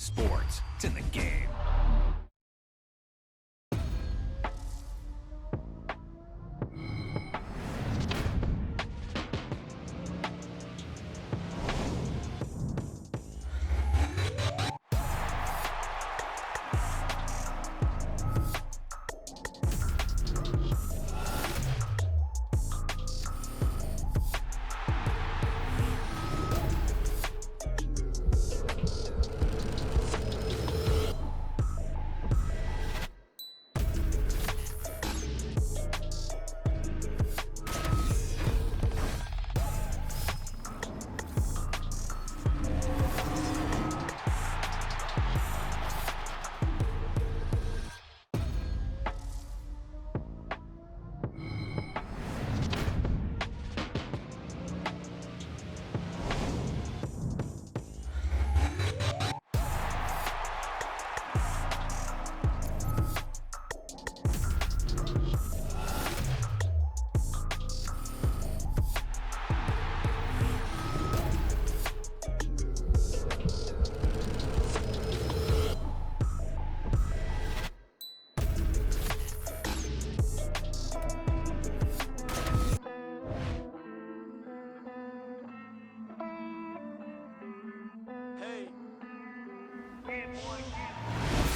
sports. It's in the game.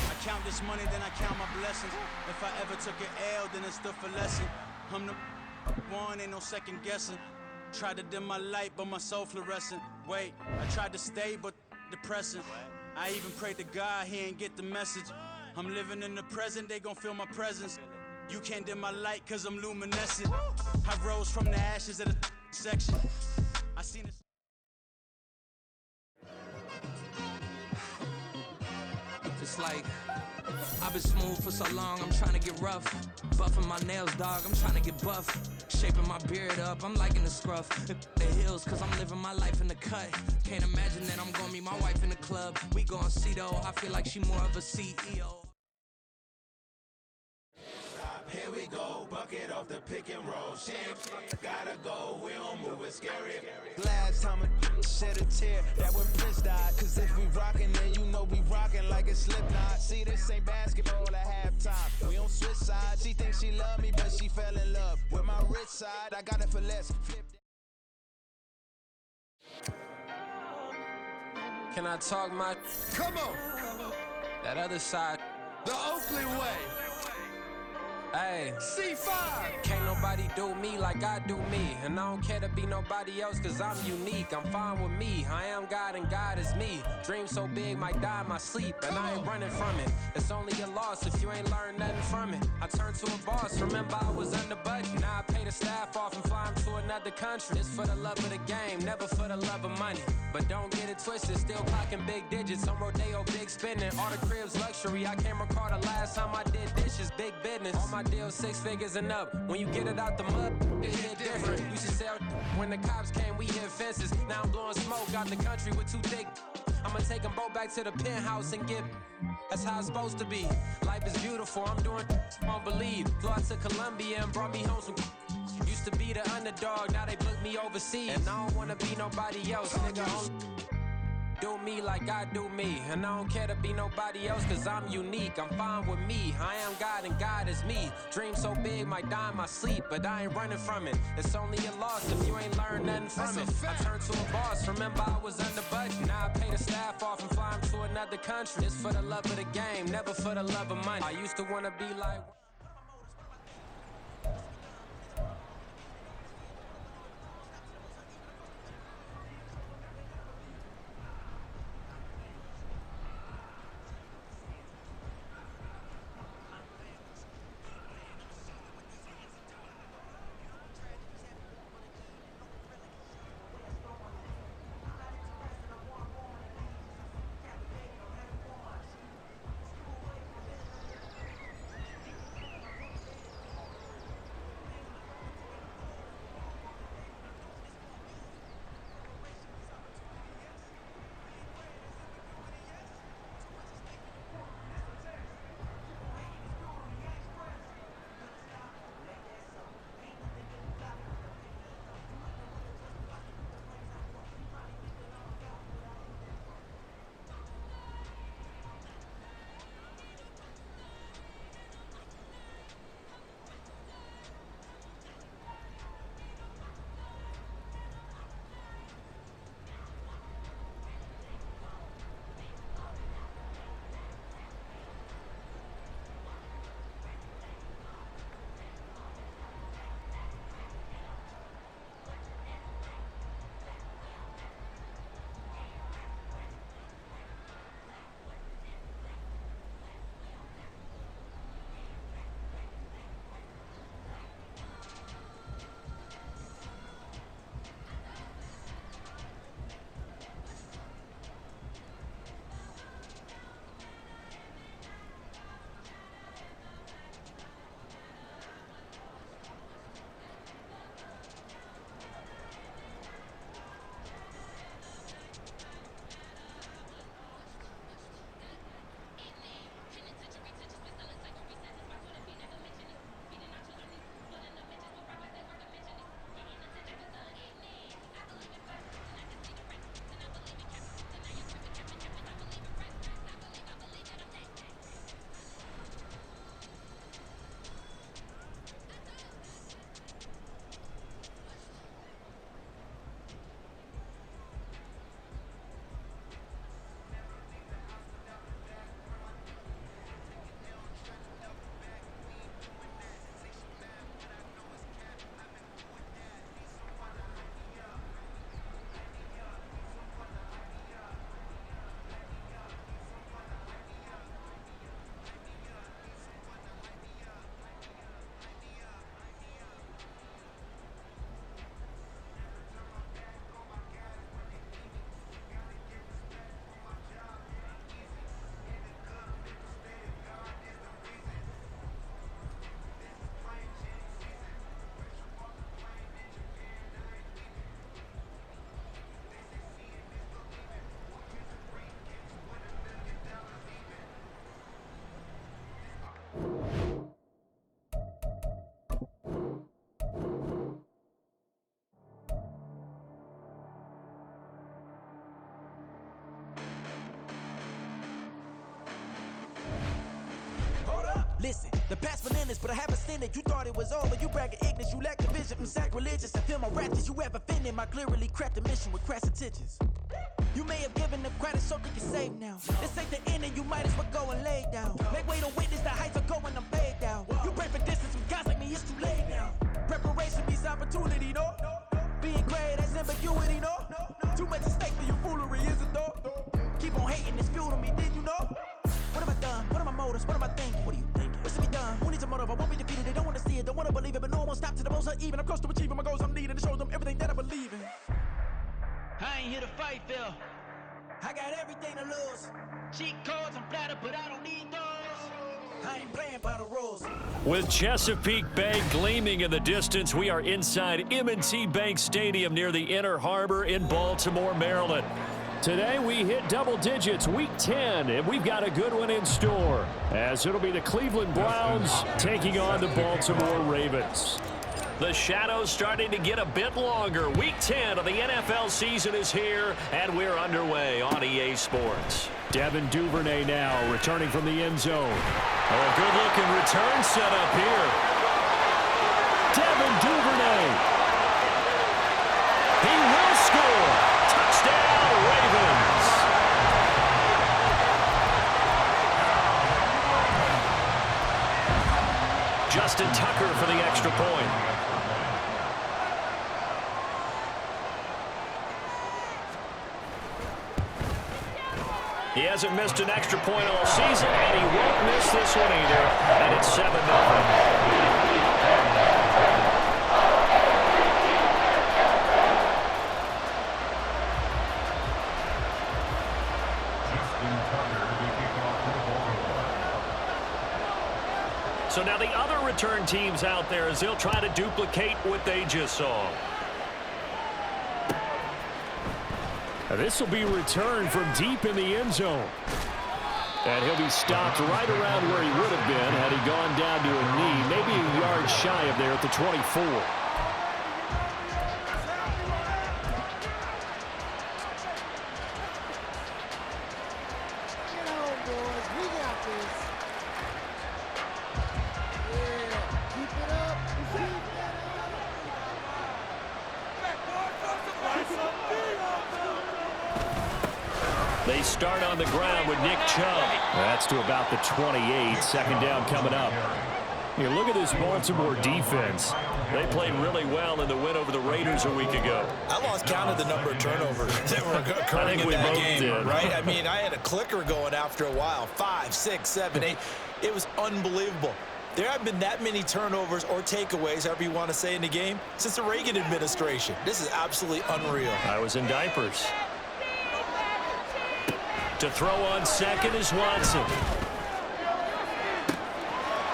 I count this money, then I count my blessings. If I ever took an L, then it stood for lesson. I'm the one, ain't no second guessing. Tried to dim my light, but my soul fluorescent. Wait, I tried to stay, but depressing. I even prayed to God, he ain't get the message. I'm living in the present, they gon' feel my presence. You can't dim my light, cause I'm luminescent. I rose from the ashes of the section. I seen it. It's like, I've been smooth for so long, I'm trying to get rough. Buffing my nails, dog, I'm trying to get buff. Shaping my beard up, I'm liking the scruff. The hills, cause I'm living my life in the cut. Can't imagine that I'm gonna meet my wife in the club. We gon' see though, I feel like she more of a CEO. Here we go, bucket off the pick and roll. Shit, gotta go, we don't move it scary. Last time a shed a tear, that when Prince died. Cause if we rockin', then you know we rockin' like a Slipknot. See, this ain't basketball at halftime. We don't switch sides. She thinks she love me, but she fell in love with my rich side. I got it for less. Flip that. Can I talk my... Come on, that other side? the Oakland way. Hey, C5. can't nobody do me like I do me. And I don't care to be nobody else cause I'm unique. I'm fine with me, I am God and God is me. Dream so big, might die in my sleep. And I ain't running from it. It's only a loss if you ain't learned nothing from it. I turned to a boss, remember I was under budget. Now I pay the staff off and fly 'em to another country. It's for the love of the game, never for the love of money. But don't get it twisted, still clocking big digits. On Rodeo, big spending, all the cribs luxury. I can't recall the last time I did dishes, big business. All my deals 6 figures and up. When you get it out the mud, it hit different. Used to sell when the cops came, we hit fences. Now I'm blowing smoke out the country with 2 thick. I'ma take them both back to the penthouse and get. That's how it's supposed to be. Life is beautiful, I'm doing won't believe. Flew out to Colombia and brought me home some. Used to be the underdog, now they book me overseas. And I don't wanna be nobody else, nigga. Do me like I do me. And I don't care to be nobody else cause I'm unique. I'm fine with me, I am God and God is me. Dream so big, might die in my sleep. But I ain't running from it. It's only a loss if you ain't learned nothing from it. I turned to a boss, remember I was under budget. Now I pay the staff off and fly 'em to another country. It's for the love of the game, never for the love of money. I used to wanna be like... Listen, the past relentless, but I haven't seen it. You thought it was over, you bragging ignorance. You lack the vision from sacrilegious. I feel my ratchets, you have offended my clearly crafted mission with crass intentions. You may have given them credit so they can save now. This ain't the end and you might as well go and lay down. Make way to witness the heights are going, I'm paid down. You pray for distance with guys like me, it's too late now. Preparation means opportunity, no? Being great as ambiguity, no? Too much at stake for your foolery, is it though? Keep on hating, it's fuel to me, did you know? What have I done? What are my motives? What am I thinking? What are you thinking? What's to be done? Who needs a motive? I won't be defeated. They don't want to see it, don't want to believe it, but no one won't stop to the most uneven. I'm close to achieving my goals. I'm needing to show them everything that I believe in. I ain't here to fight, Phil. I got everything to lose. Cheat codes, I'm flattered, but I don't need those. I ain't playing by the rules. With Chesapeake Bay gleaming in the distance, we are inside M&T Bank Stadium near the Inner Harbor in Baltimore, Maryland. Today we hit double digits, week 10, and we've got a good one in store, as it'll be the Cleveland Browns taking on the Baltimore Ravens. The shadows starting to get a bit longer. Week 10 of the NFL season is here, and we're underway on EA Sports. Devin Duvernay now returning from the end zone. Oh, a good-looking return set up here. Devin Duvernay. He will score. Touchdown, Ravens. Justin Tucker for the extra point. He hasn't missed an extra point all season, and he won't miss this one either, and it's 7-0. So now the other return teams out there as they'll try to duplicate what they just saw. This will be returned from deep in the end zone. And he'll be stopped right around where he would have been had he gone down to a knee, maybe a yard shy of there at the 24. They start on the ground with Nick Chubb. That's to about the 28. Second down coming up. Here, look at this Baltimore defense. They played really well in the win over the Raiders a week ago. I lost count of the number of turnovers that were occurring in that game, right? I mean, I had a clicker going after a while. 5, 6, 7, 8. It was unbelievable. There haven't been that many turnovers or takeaways, however you want to say, in the game since the Reagan administration. This is absolutely unreal. I was in diapers. To throw on second is Watson.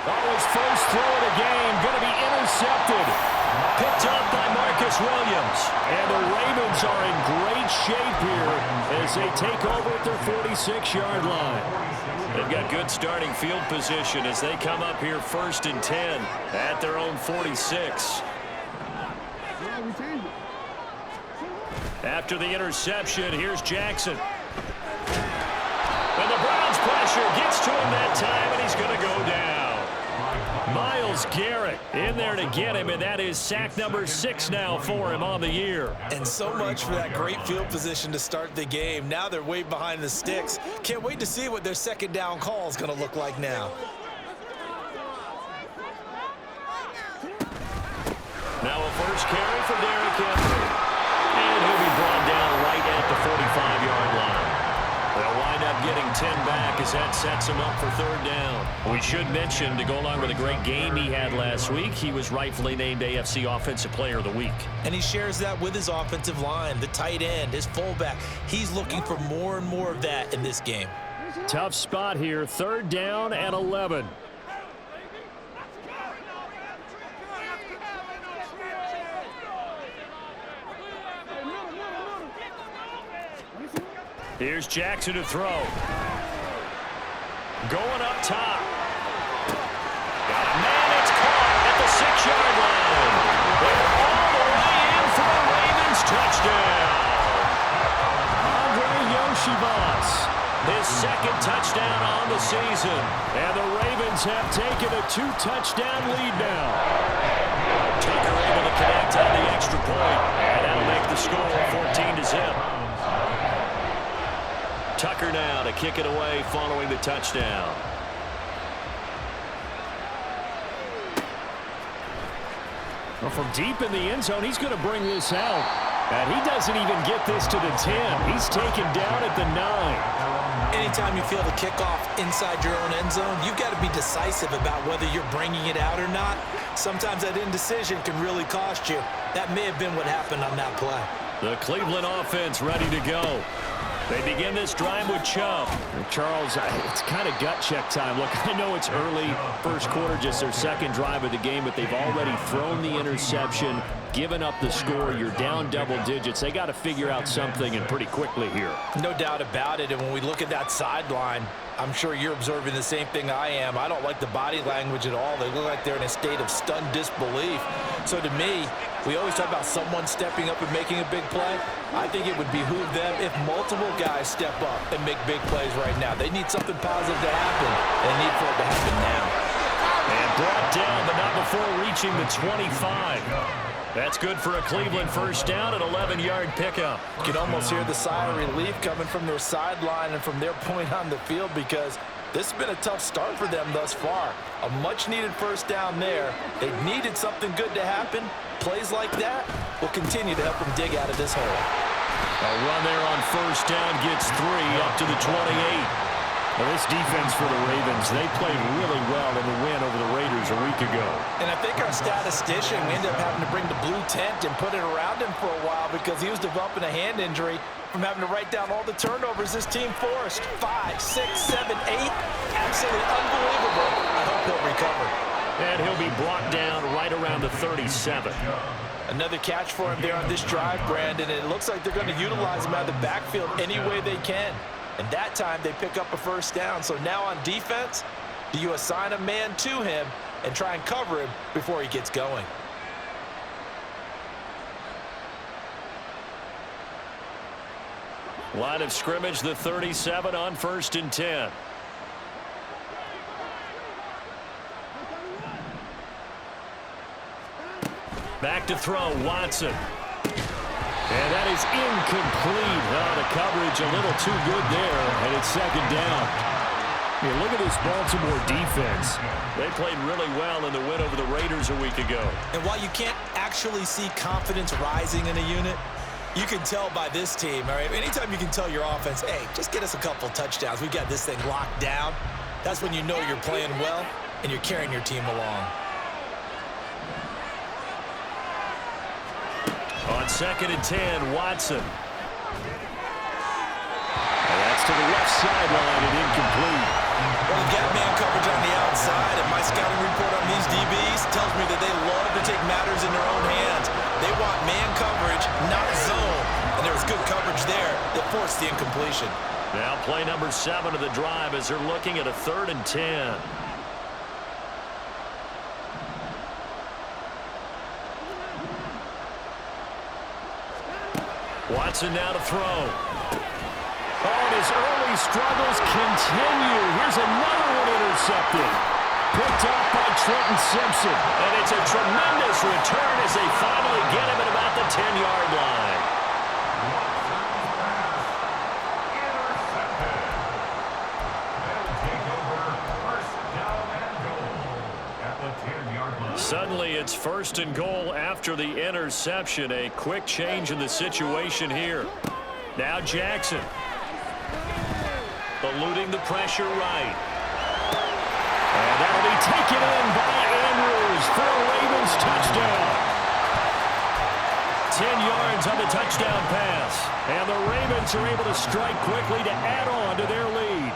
That was first throw of the game, going to be intercepted. Picked up by Marcus Williams. And the Ravens are in great shape here as they take over at their 46-yard line. They've got good starting field position as they come up here 1st and 10 at their own 46. After the interception, here's Jackson. And the Browns pressure gets to him that time, and he's going to go down. Myles Garrett in there to get him, and that is sack number 6 now for him on the year. And so much for that great field position to start the game. Now they're way behind the sticks. Can't wait to see what their second down call is going to look like now. Now a first carry for Derrick Henry. And he'll be brought down right at the 45-yard line. They'll wind up getting 10 back as that sets him up for 3rd down. We should mention, to go along with a great game he had last week, he was rightfully named AFC Offensive Player of the Week. And he shares that with his offensive line, the tight end, his fullback. He's looking for more and more of that in this game. Tough spot here, 3rd down and 11. Here's Jackson to throw. Going up top. Man, it's caught at the 6-yard line. They're all the way in for a Ravens touchdown. Andre Yoshibas, his 2nd touchdown on the season. And the Ravens have taken a 2-touchdown lead now. Tucker able to connect on the extra point, and that'll make the score 14-0. Tucker now to kick it away following the touchdown. Well, from deep in the end zone, he's going to bring this out. And he doesn't even get this to the 10. He's taken down at the 9. Anytime you feel the kickoff inside your own end zone, you've got to be decisive about whether you're bringing it out or not. Sometimes that indecision can really cost you. That may have been what happened on that play. The Cleveland offense ready to go. They begin this drive with Chubb. Charles, it's kind of gut check time. Look, I know it's early, first quarter, just their second drive of the game, but they've already thrown the interception, given up the score. You're down double digits. They got to figure out something, and pretty quickly here. No doubt about it, and when we look at that sideline, I'm sure you're observing the same thing I am. I don't like the body language at all. They look like they're in a state of stunned disbelief. So to me, we always talk about someone stepping up and making a big play. I think it would behoove them if multiple guys step up and make big plays right now. They need something positive to happen, and they need for it to happen now. And brought down, but not before reaching the 25. That's good for a Cleveland first down, an 11-yard pickup. You can almost hear the sigh of relief coming from their sideline and from their point on the field, because this has been a tough start for them thus far. A much-needed first down there. They needed something good to happen. Plays like that will continue to help them dig out of this hole. A run there on first down gets 3 up to the 28. Well, this defense for the Ravens, they played really well in the win over the Raiders a week ago. And I think our statistician, we ended up having to bring the blue tent and put it around him for a while because he was developing a hand injury from having to write down all the turnovers this team forced. 5, 6, 7, 8. Absolutely unbelievable. I hope he'll recover. And he'll be brought down right around the 37. Another catch for him there on this drive, Brandon. And it looks like they're going to utilize him out of the backfield any way they can. And that time they pick up a first down. So now on defense, do you assign a man to him and try and cover him before he gets going? Line of scrimmage, the 37 on 1st and 10. Back to throw, Watson. And that is incomplete. Oh, the coverage a little too good there, and it's second down. Here, look at this Baltimore defense. They played really well in the win over the Raiders a week ago. And while you can't actually see confidence rising in a unit, you can tell by this team, all right? Anytime you can tell your offense, hey, just get us a couple touchdowns. We got this thing locked down. That's when you know you're playing well and you're carrying your team along. On 2nd and 10, Watson. And that's to the left sideline and incomplete. Well, you got man coverage on the outside, and my scouting report on these DBs tells me that they love to take matters in their own hands. They want man coverage, not zone. And there was good coverage there that forced the incompletion. Now play number 7 of the drive as they're looking at a 3rd and 10. Watson now to throw. Oh, and his early struggles continue. Here's another one intercepted. Picked off by Trenton Simpson. And it's a tremendous return as they finally get him at about the 10-yard line. Suddenly, it's 1st and goal after the interception. A quick change in the situation here. Now Jackson. Eluding the pressure right. And that'll be taken in by Andrews for a Ravens touchdown. 10 yards on the touchdown pass. And the Ravens are able to strike quickly to add on to their lead.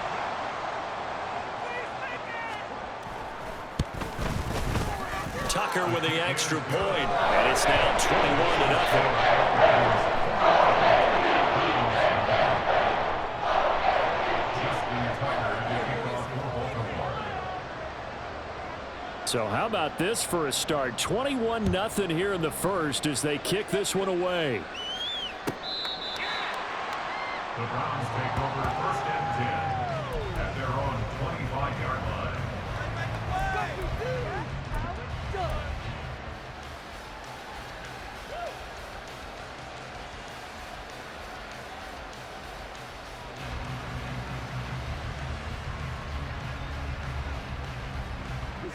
Tucker with the extra point, and it's now 21-0. So how about this for a start? 21-0 here in the first as they kick this one away. The Browns take over 1st and 10 at their own 25-yard line.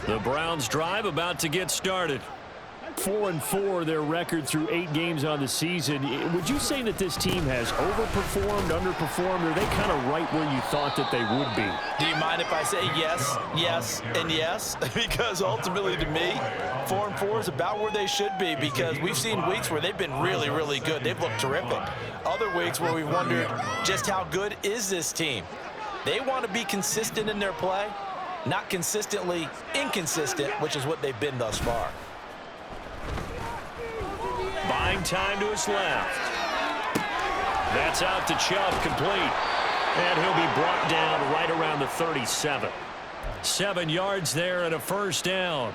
The Browns drive about to get started. 4-4 their record through 8 games on the season. Would you say that this team has overperformed, underperformed, or are they kind of right where you thought that they would be? Do you mind if I say yes, yes, and yes? Because ultimately to me, 4-4 is about where they should be, because we've seen weeks where they've been really, really good. They've looked terrific. Other weeks where we've wondered just how good is this team. They want to be consistent in their play, not consistently inconsistent, which is what they've been thus far. Buying time to his left. That's out to Chubb, complete. And he'll be brought down right around the 37. 7 yards there and a first down.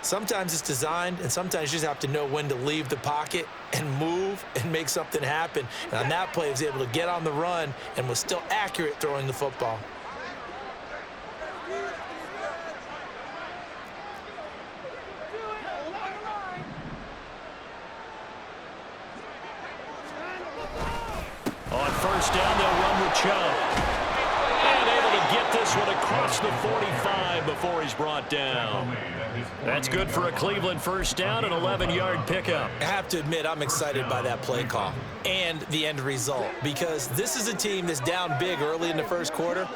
Sometimes it's designed, and sometimes you just have to know when to leave the pocket and move and make something happen. And on that play, he was able to get on the run and was still accurate throwing the football. On first down, they'll run with Chubb. And able to get this one across the 45 before he's brought down. That's good for a Cleveland first down, an 11-yard pickup. I have to admit, I'm excited by that play call and the end result, because this is a team that's down big early in the first quarter,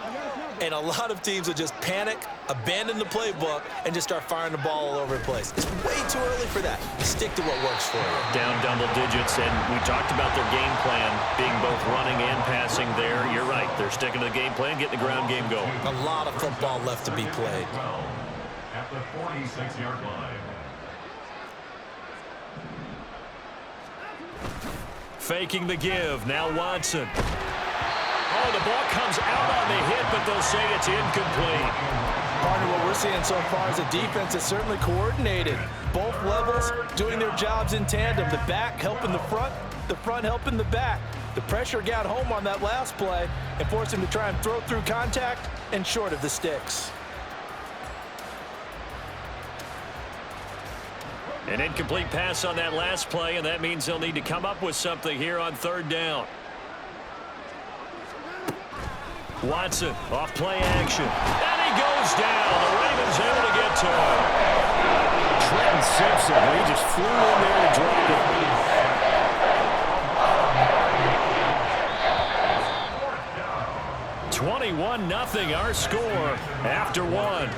and a lot of teams will just panic, abandon the playbook, and just start firing the ball all over the place. It's way too early for that. Stick to what works for you. Down double digits, and we talked about their game plan being both running and passing there. You're right. They're sticking to the game plan, getting the ground game going. A lot of football left to be played. At the 46-yard line. Faking the give. Now Watson. Oh, the ball comes out on the hit, but they'll say it's incomplete. Partner, what we're seeing so far is a defense that's certainly coordinated. Both levels doing their jobs in tandem. The back helping the front helping the back. The pressure got home on that last play and forced him to try and throw through contact and short of the sticks. An incomplete pass on that last play, and that means they'll need to come up with something here on third down. Watson off play action. And he goes down. The Ravens able to get to him. Trenton Simpson, he just flew in there and dropped it. 21-0 our score after one.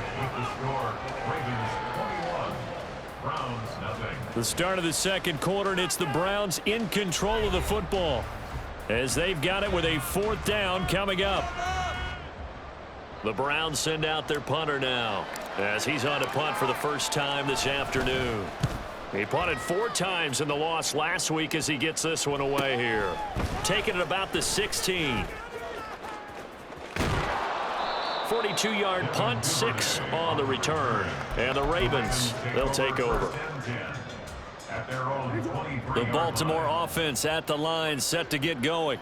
The start of the second quarter, and it's the Browns in control of the football as they've got it with a fourth down coming up. The Browns send out their punter now as he's on to punt for the first time this afternoon. He punted 4 times in the loss last week as he gets this one away here. Taking it about the 16. 42-yard punt, 6 on the return. And the Ravens, they'll take over. The Baltimore offense at the line, set to get going.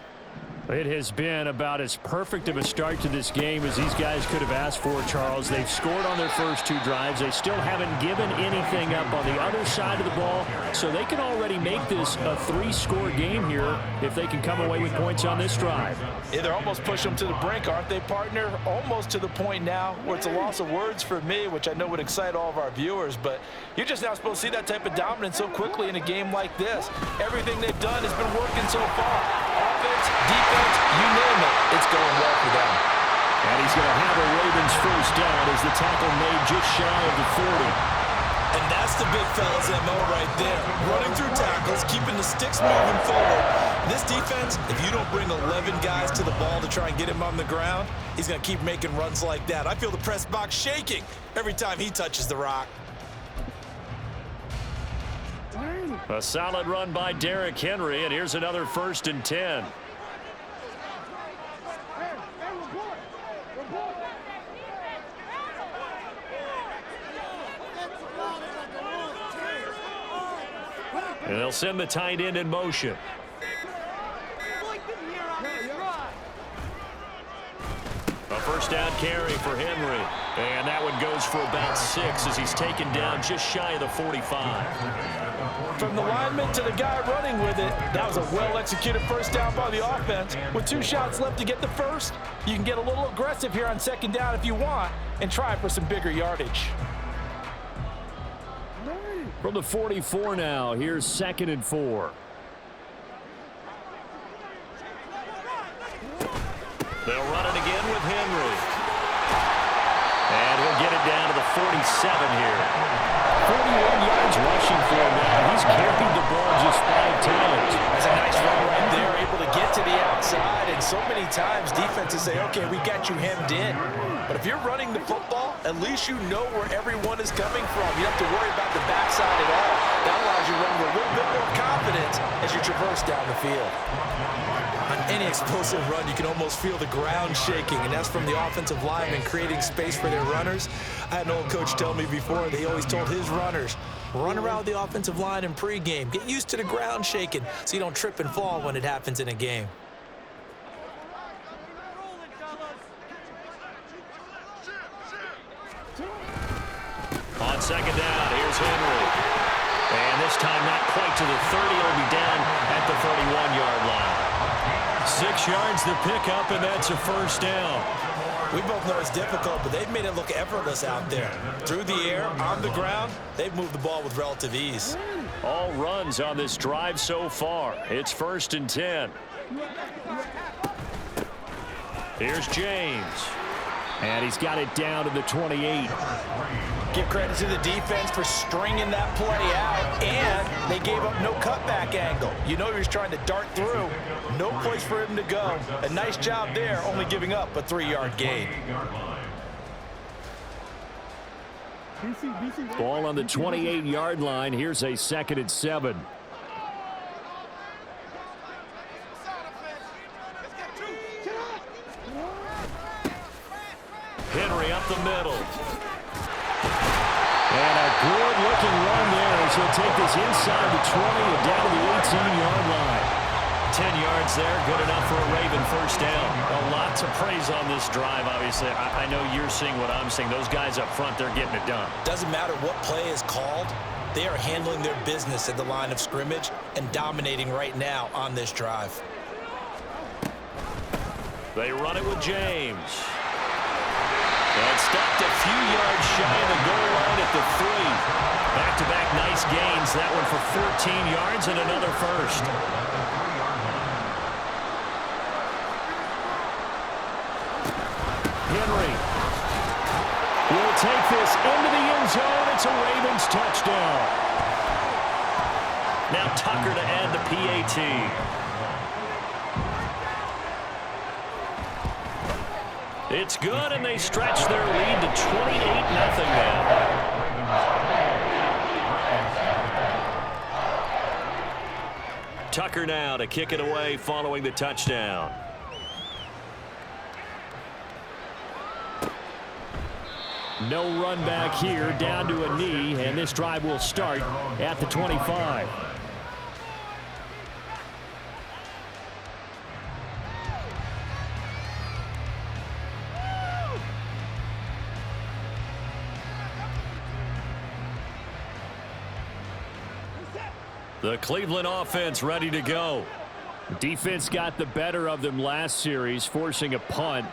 It has been about as perfect of a start to this game as these guys could have asked for, Charles. They've scored on their first 2 drives. They still haven't given anything up on the other side of the ball, so they can already make this a 3-score game here if they can come away with points on this drive. Yeah, they're almost pushing them to the brink, aren't they, partner? Almost to the point now where it's a loss of words for me, which I know would excite all of our viewers, but you're just now supposed to see that type of dominance so quickly in a game like this. Everything they've done has been working so far. Offense, defense, you name it, it's going well for them. And he's going to have a Ravens first down as the tackle made just shy of the 40. And that's the big fella's MO right there. Running through tackles, keeping the sticks moving forward. This defense, if you don't bring 11 guys to the ball to try and get him on the ground, he's going to keep making runs like that. I feel the press box shaking every time he touches the rock. A solid run by Derrick Henry, and here's another 1st and 10. And they'll send the tight end in motion. A first down carry for Henry. And that one goes for about 6 as he's taken down just shy of the 45. From the lineman to the guy running with it, that was a well-executed first down by the offense. With 2 shots left to get the first, you can get a little aggressive here on second down if you want and try for some bigger yardage. From the 44 now, here's 2nd and 4. They'll run it again with Henry. And he'll get it down to the 47 here. 41 yards rushing for him now. He's carried the ball just 5 times. That's a nice run right there, able to get to the outside. And so many times defenses say, okay, we got you hemmed in. But if you're running the football, at least you know where everyone is coming from. You don't have to worry about the backside at all. That allows you to run with a little bit more confidence as you traverse down the field. On any explosive run, you can almost feel the ground shaking, and that's from the offensive linemen creating space for their runners. I had an old coach tell me before, he always told his runners, run around the offensive line in pregame. Get used to the ground shaking so you don't trip and fall when it happens in a game. On 2nd down, here's Henry. And this time not quite to the 30. It'll be down at the 31-yard line. 6 yards the pickup, and that's a 1st down. We both know it's difficult, but they've made it look effortless out there. Through the air, on the ground, they've moved the ball with relative ease. All runs on this drive so far. It's 1st and 10. Here's James. And he's got it down to the 28. Give credit to the defense for stringing that play out, and they gave up no cutback angle. You know he was trying to dart through. No place for him to go. A nice job there, only giving up a 3-yard gain. Ball on the 28-yard line. Here's a 2nd and 7. Henry up the middle. And a good-looking run there as he'll take this inside the 20 and down to the 18-yard line. 10 yards there, good enough for a Raven 1st down. A lot to praise on this drive, obviously. I know you're seeing what I'm seeing. Those guys up front, they're getting it done. Doesn't matter what play is called. They are handling their business at the line of scrimmage and dominating right now on this drive. They run it with James. And stopped a few yards shy of the goal line at the 3. Back-to-back nice gains. That one for 14 yards and another 1st. Henry will take this into the end zone. It's a Ravens touchdown. Now Tucker to add the PAT. It's good, and they stretch their lead to 28-0 now. Tucker now to kick it away following the touchdown. No run back here, down to a knee, and this drive will start at the 25. The Cleveland offense ready to go. Defense got the better of them last series, forcing a punt.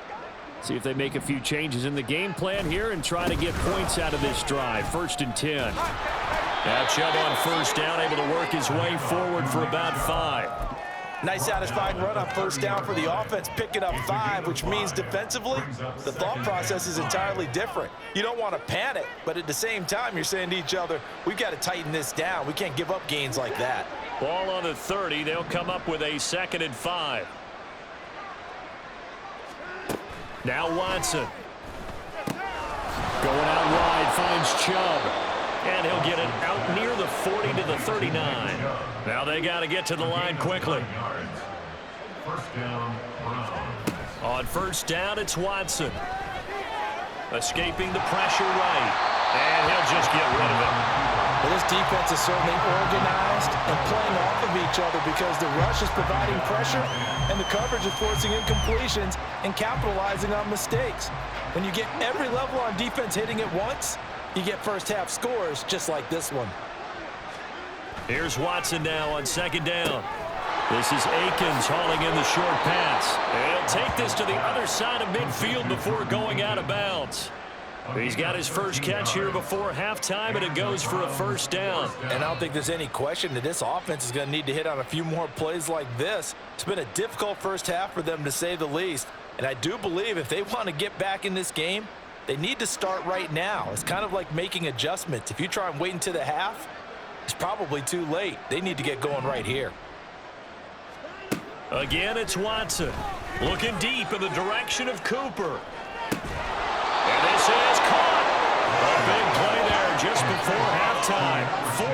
See if they make a few changes in the game plan here and try to get points out of this drive. 1st and 10. Now Chubb on 1st down, able to work his way forward for about 5. Nice satisfying run on 1st down for the offense, picking up 5, which means defensively, the thought process is entirely different. You don't want to panic, but at the same time, you're saying to each other, we've got to tighten this down. We can't give up gains like that. Ball on the 30. They'll come up with a 2nd and 5. Now Watson. Going out wide, finds Chubb. And he'll get it out near the 40 to the 39. Now they got to get to the line quickly. On 1st down, it's Watson. Escaping the pressure right. And he'll just get rid of it. Well, this defense is certainly organized and playing off of each other because the rush is providing pressure and the coverage is forcing incompletions and capitalizing on mistakes. When you get every level on defense hitting at once, you get 1st half scores just like this one. Here's Watson now on 2nd down. This is Akins hauling in the short pass. He'll take this to the other side of midfield before going out of bounds. He's got his first catch here before halftime, and it goes for a first down. And I don't think there's any question that this offense is going to need to hit on a few more plays like this. It's been a difficult first half for them, to say the least. And I do believe if they want to get back in this game, they need to start right now. It's kind of like making adjustments. If you try and wait until the half, it's probably too late. They need to get going right here. Again, it's Watson. Looking deep in the direction of Cooper. And this is caught. A big play there just before halftime.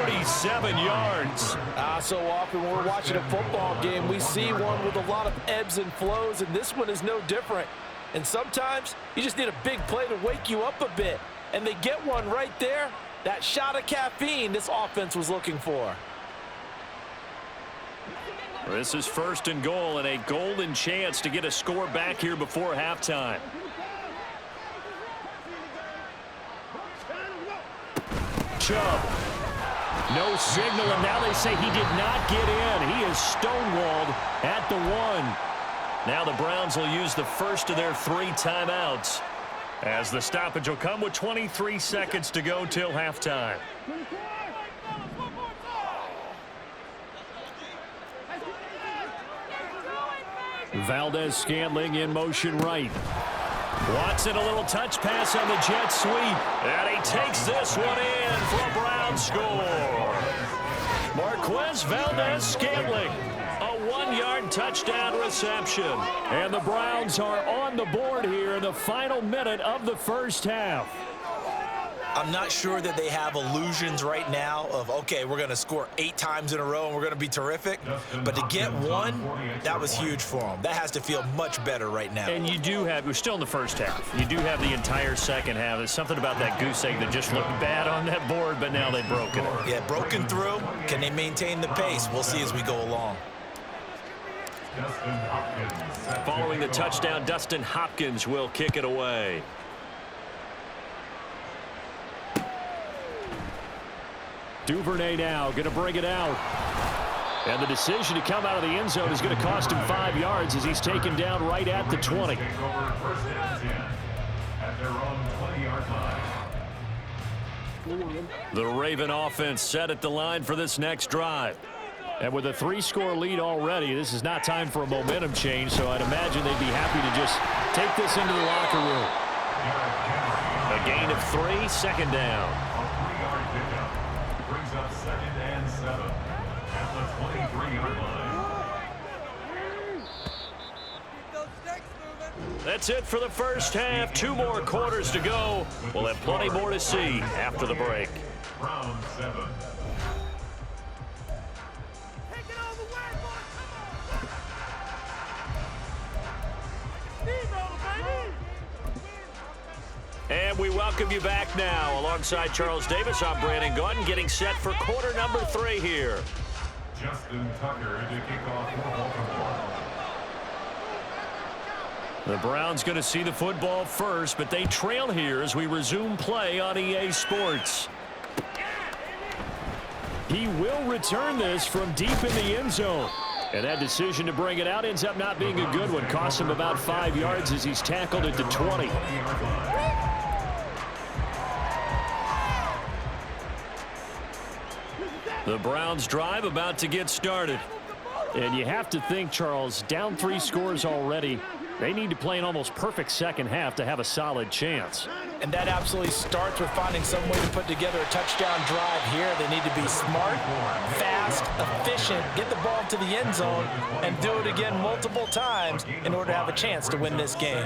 47 yards. So often when we're watching a football game, we see one with a lot of ebbs and flows, and this one is no different. And sometimes you just need a big play to wake you up a bit. And they get one right there. That shot of caffeine this offense was looking for. This is first and goal, and a golden chance to get a score back here before halftime. Chubb. No signal, and now they say he did not get in. He is stonewalled at the 1. Now the Browns will use the first of their 3 timeouts, as the stoppage will come with 23 seconds to go till halftime. Valdez-Scantling in motion right. Watson, a little touch pass on the jet sweep. And he takes this one in for a Brown score. Marquez Valdez-Scantling, a 1-yard touchdown reception. And the Browns are on the board here in the final minute of the first half. I'm not sure that they have illusions right now of, okay, we're going to score 8 times in a row and we're going to be terrific. But to get one, that was huge for them. That has to feel much better right now. And you do have, we're still in the first half. You do have the entire second half. There's something about that goose egg that just looked bad on that board, but now they've broken it. Yeah, broken through. Can they maintain the pace? We'll see as we go along. Following the touchdown, Dustin Hopkins will kick it away. Duvernay now going to bring it out. And the decision to come out of the end zone is going to cost him 5 yards as he's taken down right at the 20. The Raven offense set at the line for this next drive. And with a 3-score lead already, this is not time for a momentum change, so I'd imagine they'd be happy to just take this into the locker room. A gain of 3, second down. Brings up 2nd and 7 at the 23-yard line. That's it for the first half. 2 more quarters to go. We'll have plenty more to see after the break. Round 7. And we welcome you back now. Alongside Charles Davis, I'm Brandon Gaudin, getting set for quarter number 3 here. Justin Tucker to kick off for Baltimore. The Browns going to see the football first, but they trail here as we resume play on EA Sports. He will return this from deep in the end zone. And that decision to bring it out ends up not being a good one. Costs him about 5 yards as he's tackled at the 20. The Browns drive about to get started. And you have to think, Charles, down 3 scores already. They need to play an almost perfect second half to have a solid chance. And that absolutely starts with finding some way to put together a touchdown drive here. They need to be smart, fast, efficient, get the ball to the end zone, and do it again multiple times in order to have a chance to win this game.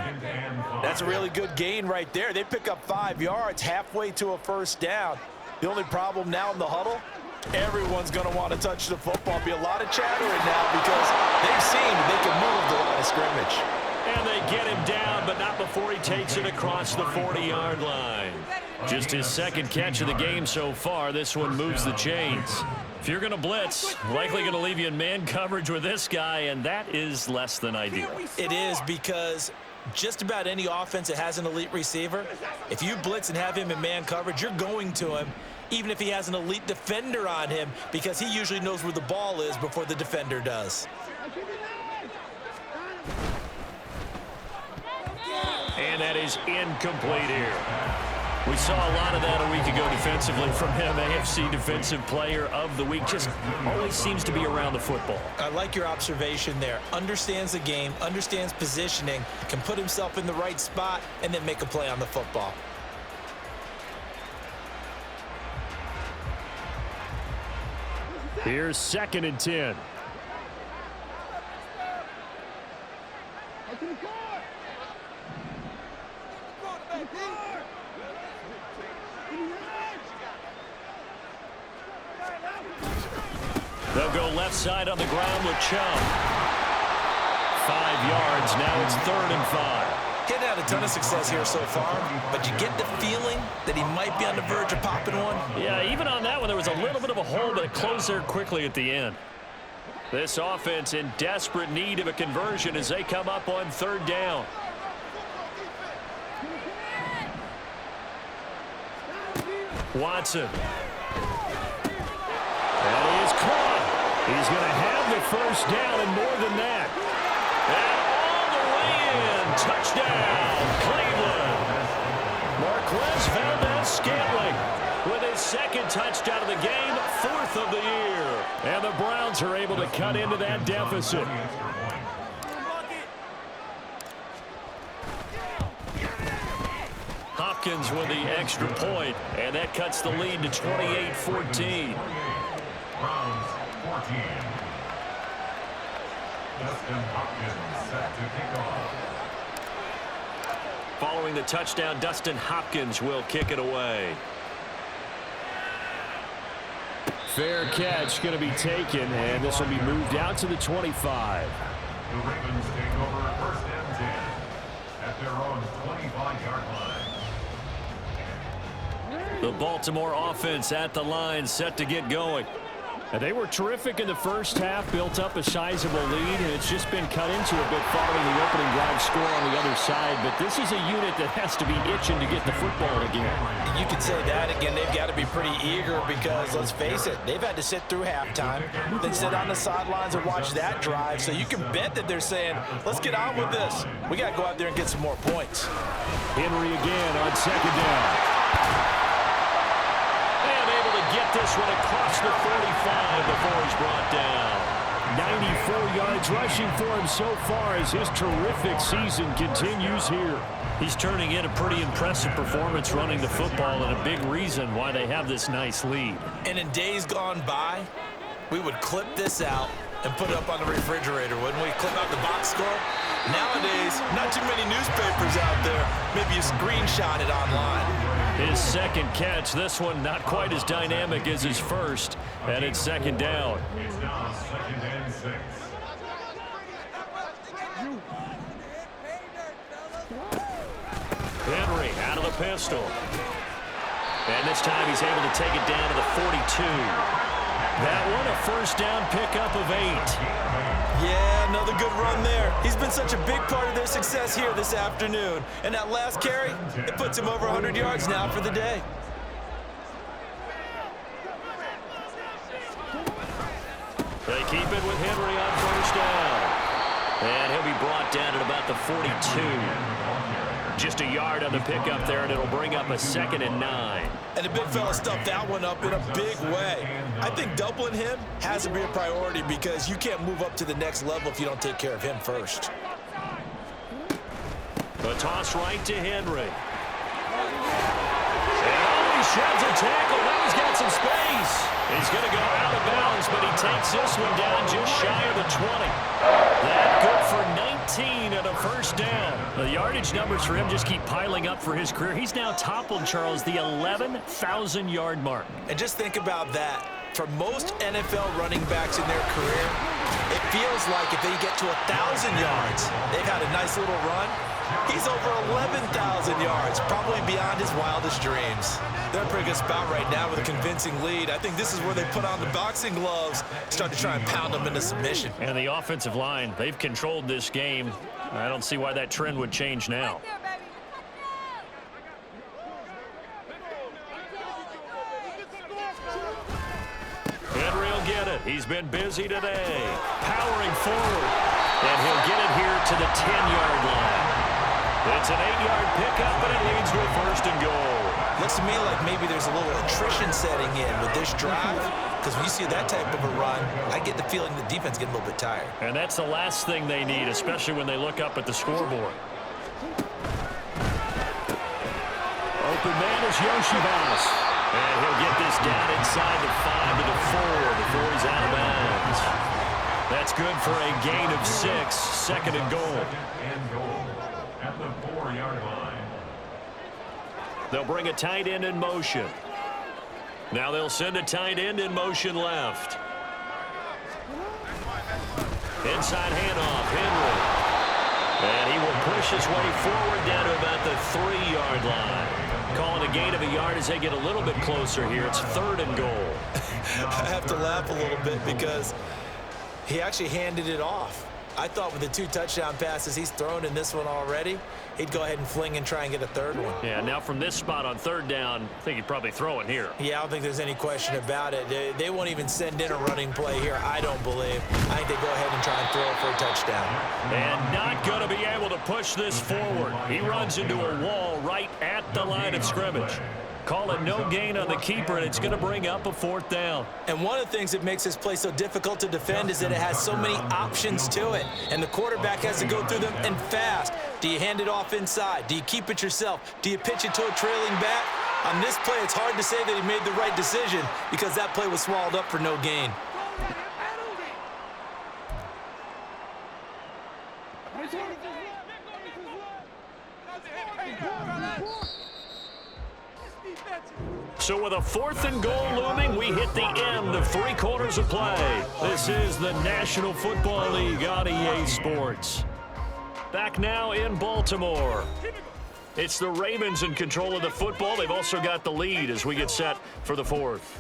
That's a really good gain right there. They pick up 5 yards halfway to a first down. The only problem now in the huddle, everyone's going to want to touch the football. Be a lot of chattering now because they've seen they can move the line of scrimmage. And they get him down, but not before he takes it across the 40-yard line. Just his second catch of the game so far. This one moves the chains. If you're going to blitz, likely going to leave you in man coverage with this guy, and that is less than ideal. It is, because just about any offense that has an elite receiver, if you blitz and have him in man coverage, you're going to him, even if he has an elite defender on him, because he usually knows where the ball is before the defender does. And that is incomplete here. We saw a lot of that a week ago defensively from him. AFC Defensive Player of the Week. Just always seems to be around the football. I like your observation there. Understands the game, understands positioning, can put himself in the right spot, and then make a play on the football. Here's 2nd and 10. They'll go left side on the ground with Chubb. 5 yards. Now it's 3rd and 5. Getting had a ton of success here so far, but you get the feeling that he might be on the verge of popping one. Yeah, even on that one, there was a little bit of a hole, but it closed there quickly at the end. This offense in desperate need of a conversion as they come up on 3rd down. Watson. That is caught. He's going to have the 1st down and more than that. And all the way in. Touchdown, Cleveland. Marquez Valdez-Scantling with his 2nd touchdown of the game, 4th of the year. And the Browns are able to cut into that deficit. Hopkins with the extra point, and that cuts the lead to 28-14. Browns 14. Dustin Hopkins set to kick off. Following the touchdown, Dustin Hopkins will kick it away. Fair catch going to be taken, and this will be moved out to the 25. The Ravens take over 1st and 10 at their own 25-yard line. The Baltimore offense at the line, set to get going. And they were terrific in the first half, built up a sizable lead, and it's just been cut into a bit following the opening drive score on the other side. But this is a unit that has to be itching to get the football again. You could say that again. They've got to be pretty eager because, let's face it, they've had to sit through halftime, then sit on the sidelines and watch that drive. So you can bet that they're saying, let's get on with this. We got to go out there and get some more points. Henry again on 2nd down. Get this one across the 45 before he's brought down. 94 yards rushing for him so far as his terrific season continues here. He's turning in a pretty impressive performance running the football, and a big reason why they have this nice lead. And in days gone by, we would clip this out and put it up on the refrigerator, wouldn't we? Clip out the box score. Nowadays, not too many newspapers out there. Maybe you screenshot it online. His 2nd catch, this one not quite as dynamic as his first, and it's 2nd down. It's now 2nd and 6. Henry out of the pistol. And this time he's able to take it down to the 42. That one a 1st down pickup of 8. Yeah, another good run there. He's been such a big part of their success here this afternoon. And that last carry, it puts him over 100 yards now for the day. They keep it with Henry on 1st down. And he'll be brought down at about the 42. Just a yard on the pickup there, and it'll bring up a 2nd and 9. And the big fella stuffed that one up in a big way. I think doubling him has to be a priority because you can't move up to the next level if you don't take care of him first. The toss right to Henry. And he sheds a tackle. Now he's got some space. He's going to go out of bounds, but he takes this one down just shy of the 20. That good for 19 and a 1st down. The yardage numbers for him just keep piling up for his career. He's now toppled, Charles, the 11,000-yard mark. And just think about that. For most NFL running backs in their career, it feels like if they get to 1,000 yards, they've had a nice little run. He's over 11,000 yards, probably beyond his wildest dreams. They're a pretty good spot right now with a convincing lead. I think this is where they put on the boxing gloves, start to try and pound them into submission. And the offensive line, they've controlled this game. I don't see why that trend would change now. Henry will get it. He's been busy today. Powering forward. And he'll get it here to the 10-yard line. It's an 8-yard pickup, and it leads to a 1st and goal. Looks to me like maybe there's a little attrition setting in with this drive, because when you see that type of a run, I get the feeling the defense getting a little bit tired. And that's the last thing they need, especially when they look up at the scoreboard. Open man is Yoshibas. And he'll get this down inside the 5 to the 4 before he's out of bounds. That's good for a gain of 6, second and goal. Second and goal at the 4-yard line. They'll bring a tight end in motion. Now they'll send a tight end in motion left. Inside handoff, Henry. And he will push his way forward down to about the 3-yard line. Calling a gain of a yard as they get a little bit closer here. It's third and goal. I have to laugh a little bit because he actually handed it off. I thought with the 2 touchdown passes he's thrown in this one already, he'd go ahead and fling and try and get a third one. Yeah, now from this spot on third down, I think he'd probably throw it here. Yeah, I don't think there's any question about it. They won't even send in a running play here, I don't believe. I think they go ahead and try and throw it for a touchdown. And not going to be able to push this forward. He runs into a wall right at the line of scrimmage. Call it no gain on the keeper, and it's going to bring up a 4th down. And one of the things that makes this play so difficult to defend is that it has so many options to it. And the quarterback has to go through them and fast. Do you hand it off inside? Do you keep it yourself? Do you pitch it to a trailing back? On this play, it's hard to say that he made the right decision because that play was swallowed up for no gain. So with a 4th and goal looming, we hit the end of 3 quarters of play. This is the National Football League on EA Sports. Back now in Baltimore. It's the Ravens in control of the football. They've also got the lead as we get set for the 4th.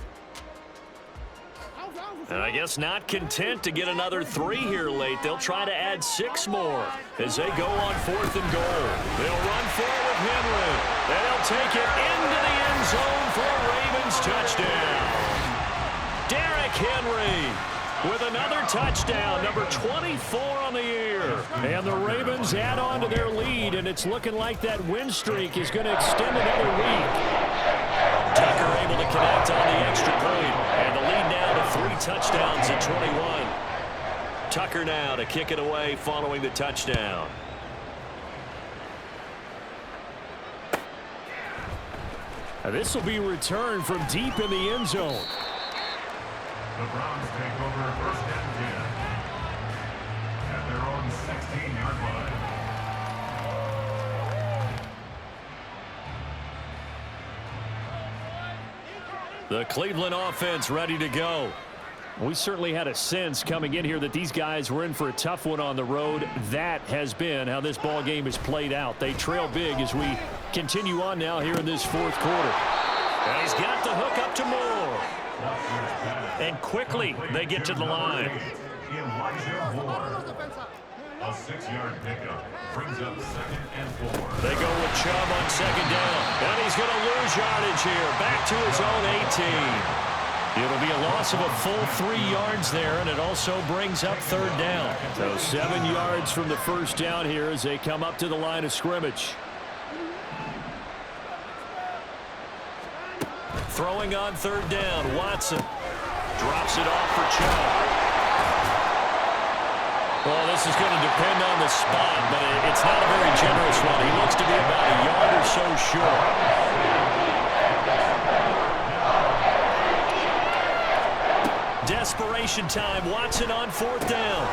And I guess not content to get another 3 here late. They'll try to add 6 more as they go on 4th and goal. They'll run forward with Henry. And they'll take it into the end zone for a Ravens touchdown. Derrick Henry with another touchdown, number 24 on the year. And the Ravens add on to their lead, and it's looking like that win streak is going to extend another week. Tucker able to connect on the extra point, and the lead now to 3 touchdowns at 21. Tucker now to kick it away following the touchdown. This will be returned from deep in the end zone. The Browns take over 1st and 10 at their own 16-yard line. The Cleveland offense ready to go. We certainly had a sense coming in here that these guys were in for a tough one on the road. That has been how this ball game has played out. They trail big as we continue on now here in this 4th quarter. And he's got the hook up to Moore. And quickly they get to the line. Elijah Moore. A 6-yard pickup brings up 2nd and 4. They go with Chubb on 2nd down. And he's going to lose yardage here. Back to his own 18. It'll be a loss of a full 3 yards there, and it also brings up 3rd down. So 7 yards from the 1st down here as they come up to the line of scrimmage. Throwing on 3rd down, Watson drops it off for Chubb. Well, this is going to depend on the spot, but it's not a very generous one. He looks to be about a yard or so short. Desperation time. Watson on 4th down.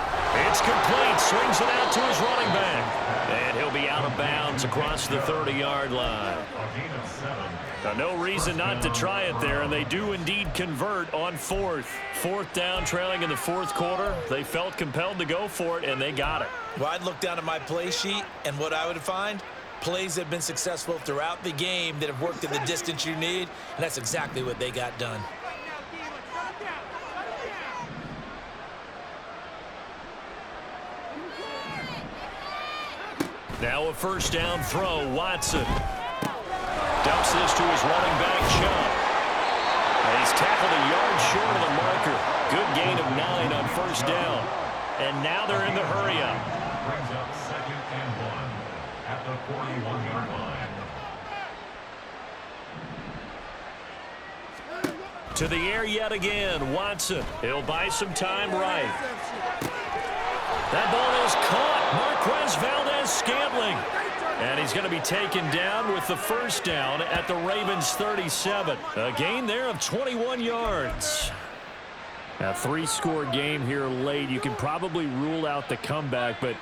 It's complete. Swings it out to his running back. And he'll be out of bounds across the 30-yard line. Now, no reason not to try it there, and they do indeed convert on 4th. 4th down, trailing in the 4th quarter. They felt compelled to go for it, and they got it. Well, I'd look down at my play sheet, and what I would find, plays that have been successful throughout the game that have worked at the distance you need, and that's exactly what they got done. Now a 1st down throw, Watson. Dumps this to his running back, Chubb. And he's tackled a yard short of the marker. Good gain of 9 on 1st down. And now they're in the hurry-up. Brings up 2nd and 1 at the 41-yard line. To the air yet again. Watson. He'll buy some time right. That ball is caught. Marquez Valdes-Scantling. And he's going to be taken down with the first down at the Ravens 37. A gain there of 21 yards. A 3-score game here late. You can probably rule out the comeback, but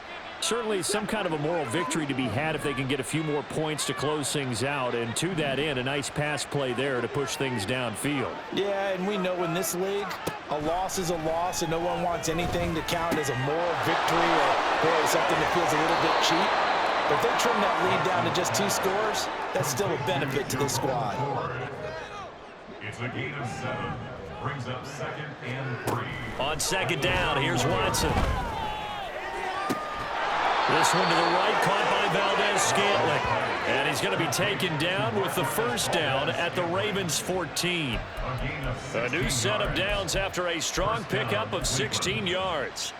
certainly some kind of a moral victory to be had if they can get a few more points to close things out. And to that end, a nice pass play there to push things downfield. Yeah, and we know in this league, a loss is a loss, and no one wants anything to count as a moral victory or something that feels a little bit cheap. But if they trim that lead down to just 2 scores, that's still a benefit to this squad. It's a gain of 7. Brings up 2nd and 3. On second down, here's Watson. This one to the right, caught by Valdes-Scantling. And he's going to be taken down with the first down at the Ravens 14. A new set of downs after a strong pickup of 16 yards.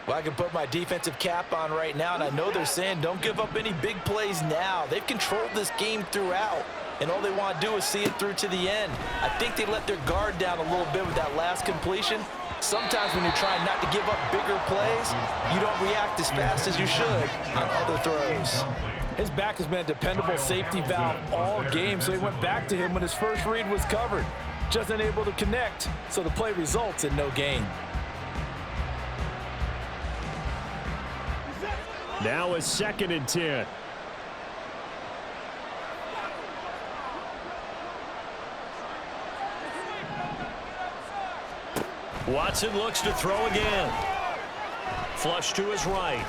Well, I can put my defensive cap on right now, and I know they're saying don't give up any big plays now. They've controlled this game throughout, and all they want to do is see it through to the end. I think they let their guard down a little bit with that last completion. Sometimes when you're trying not to give up bigger plays, you don't react as fast as you should on other throws. His back has been a dependable safety valve all game, so he went back to him when his first read was covered. Just unable to connect, so the play results in no gain. Now a 2nd and 10. Watson looks to throw again. Flush to his right.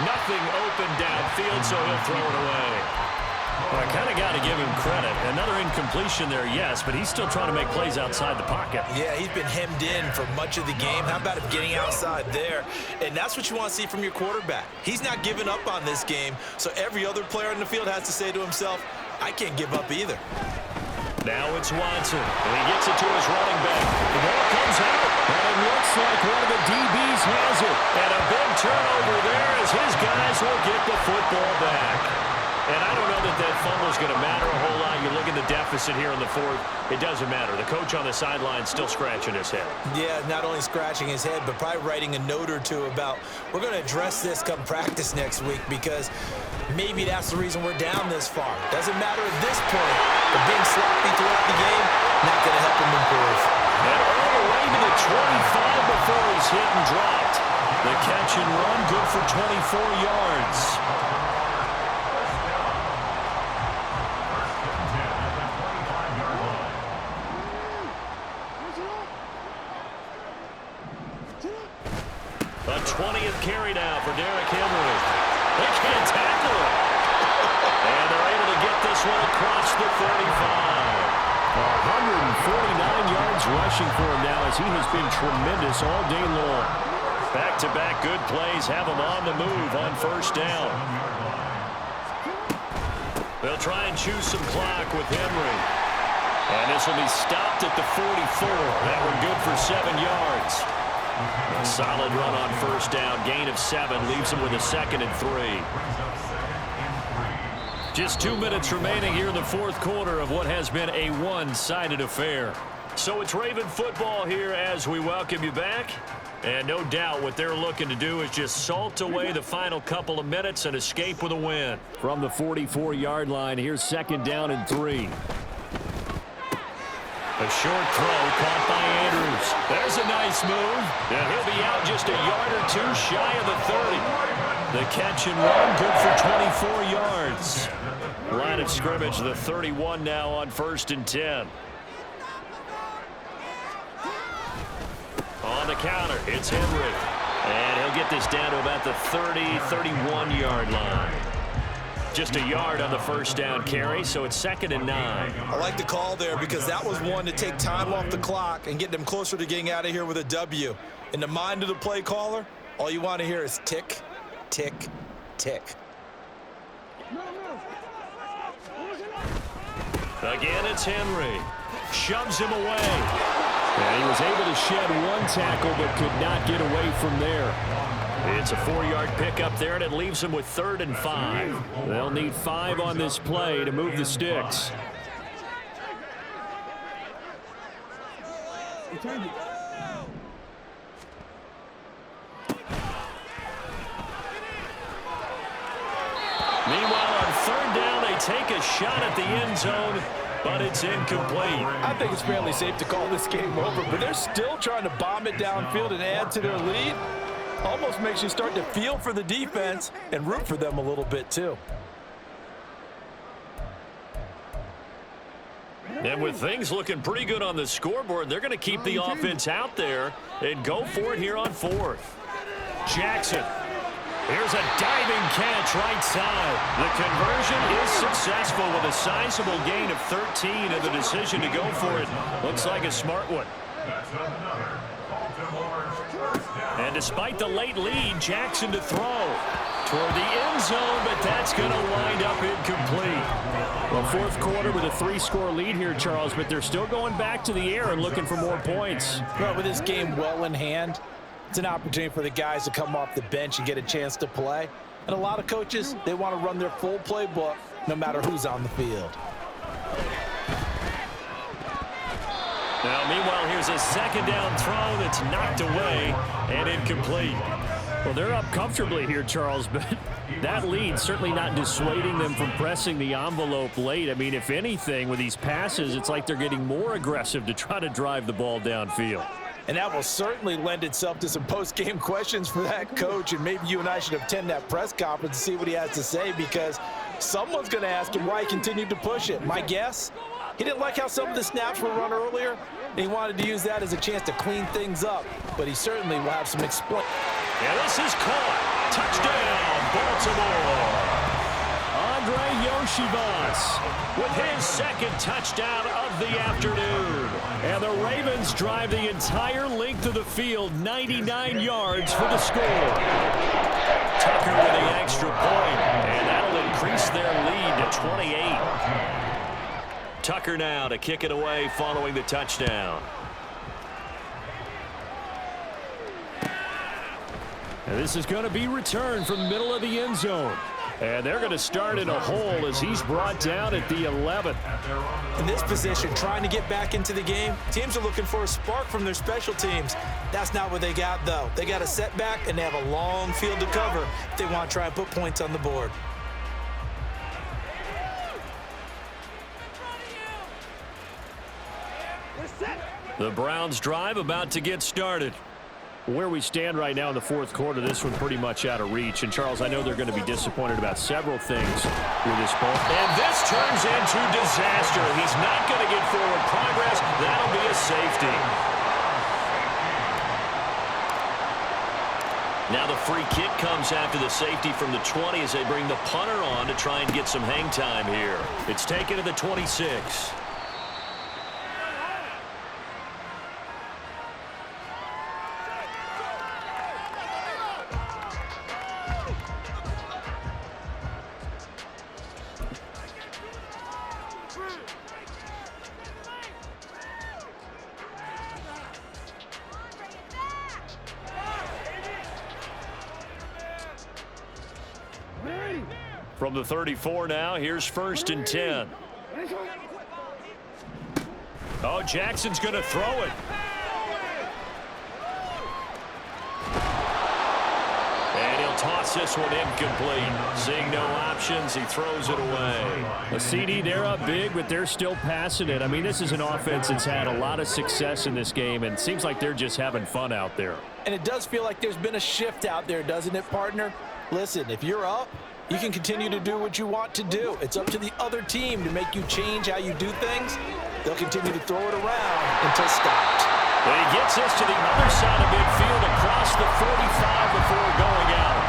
Nothing open downfield, so he'll throw it away. Well, I kind of got to give him credit. Another incompletion there, yes, but he's still trying to make plays outside the pocket. Yeah, he's been hemmed in for much of the game. How about him getting outside there? And that's what you want to see from your quarterback. He's not giving up on this game, so every other player in the field has to say to himself, I can't give up either. Now it's Watson, and he gets it to his running back. The ball comes out, and it looks like one of the DBs has it. And a big turnover there as his guys will get the football back. And I don't know that fumble is going to matter a whole lot. You look at the deficit here in the 4th. It doesn't matter. The coach on the sideline still scratching his head. Yeah, not only scratching his head, but probably writing a note or two about we're going to address this come practice next week because maybe that's the reason we're down this far. Doesn't matter at this point, but being sloppy throughout the game, not going to help him improve. And all the way to the 25 before he's hit and dropped. The catch and run, good for 24 yards. A 20th carry now for Derrick Henry. They can't tackle him. And they're able to get this one across the 35. 149 yards rushing for him now as he has been tremendous all day long. Back-to-back good plays have him on the move on first down. They'll try and choose some clock with Henry. And this will be stopped at the 44. That one good for 7 yards. A solid run on first down. Gain of 7 leaves him with a 2nd and 3. Just 2 minutes remaining here in the 4th quarter of what has been a one-sided affair. So it's Raven football here as we welcome you back. And no doubt what they're looking to do is just salt away the final couple of minutes and escape with a win. From the 44-yard line, here's 2nd down and 3. A short throw caught by Andrews. There's a nice move. And he'll be out just a yard or 2 shy of the 30. The catch and run, good for 24 yards. Line of scrimmage, the 31 now on 1st and 10. On the counter, it's Henry. And he'll get this down to about the 30, 31-yard line. Just a yard on the first down carry, so it's 2nd and 9. I like the call there because that was one to take time off the clock and get them closer to getting out of here with a W. In the mind of the play caller, all you want to hear is tick, tick, tick. Again, it's Henry. Shoves him away. And he was able to shed 1 tackle but could not get away from there. It's a 4-yard pickup there, and it leaves him with 3rd and 5. They'll need 5 on this play to move the sticks. Meanwhile, on third down, they take a shot at the end zone, but it's incomplete. I think it's fairly safe to call this game over, but they're still trying to bomb it downfield and add to their lead. Almost makes you start to feel for the defense and root for them a little bit too. And with things looking pretty good on the scoreboard, they're going to keep the offense out there and go for it here on fourth. Jackson. Here's a diving catch right side. The conversion is successful with a sizable gain of 13, and the decision to go for it looks like a smart one. That's another Baltimore's first down. And despite the late lead, Jackson to throw toward the end zone, but that's going to wind up incomplete. Well, fourth quarter with a 3-score lead here, Charles, but they're still going back to the air and looking for more points. Well, with this game well in hand, it's an opportunity for the guys to come off the bench and get a chance to play. And a lot of coaches, they want to run their full playbook no matter who's on the field. Now, meanwhile, here's a second down throw that's knocked away and incomplete. Well, they're up comfortably here, Charles, but that lead certainly not dissuading them from pressing the envelope late. I mean, if anything, with these passes, it's like they're getting more aggressive to try to drive the ball downfield. And that will certainly lend itself to some post-game questions for that coach, and maybe you and I should attend that press conference and see what he has to say, because someone's going to ask him why he continued to push it. My guess, he didn't like how some of the snaps were run earlier, and he wanted to use that as a chance to clean things up, but he certainly will have some explain. And this is caught. Touchdown, Baltimore. Andre Yoshivas with his second touchdown of the afternoon. And the Ravens drive the entire length of the field, 99 yards for the score. Tucker with the extra point, and that'll increase their lead to 28. Tucker now to kick it away following the touchdown. And this is going to be returned from the middle of the end zone. And they're going to start in a hole as he's brought down at the 11th. In this position, trying to get back into the game, teams are looking for a spark from their special teams. That's not what they got, though. They got a setback, and they have a long field to cover if they want to try and put points on the board. The Browns drive about to get started. Where we stand right now in the fourth quarter, this one pretty much out of reach. And, Charles, I know they're going to be disappointed about several things with this ball. And this turns into disaster. He's not going to get forward progress. That'll be a safety. Now the free kick comes after the safety from the 20 as they bring the punter on to try and get some hang time here. It's taken to the 26. From the 34 now, here's 1st and 10. Oh, Jackson's going to throw it. And he'll toss this one incomplete. Seeing no options, he throws it away. A CD, they're up big, but they're still passing it. I mean, this is an offense that's had a lot of success in this game, and it seems like they're just having fun out there. And it does feel like there's been a shift out there, doesn't it, partner? Listen, if you're up, you can continue to do what you want to do. It's up to the other team to make you change how you do things. They'll continue to throw it around until stopped. But he gets us to the other side of midfield across the 45 before going out.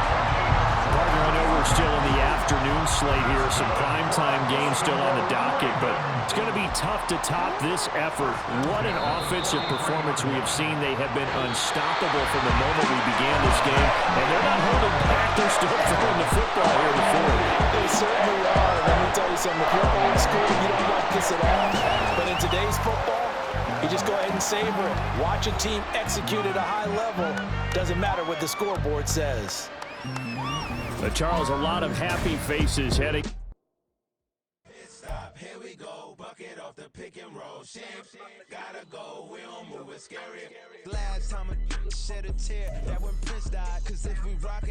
Partner, I know we're still in the afternoon slate here. Some primetime games still on the docket, but it's going to be tough to top this effort. What an offensive performance we have seen. They have been unstoppable from the moment we began this game, and they're not holding back. They're still throwing the football here in the fourth. They certainly are. Let me tell you something. If you're old school, you don't like this at all. But in today's football, you just go ahead and savor it. Watch a team execute at a high level. Doesn't matter what the scoreboard says. Charles, a lot of happy faces heading. Stop, here we go, bucket off off the pick and roll. Champs, gotta go, we don't move it scary. Last time a shed a tear, that when Prince died. Cause if we rock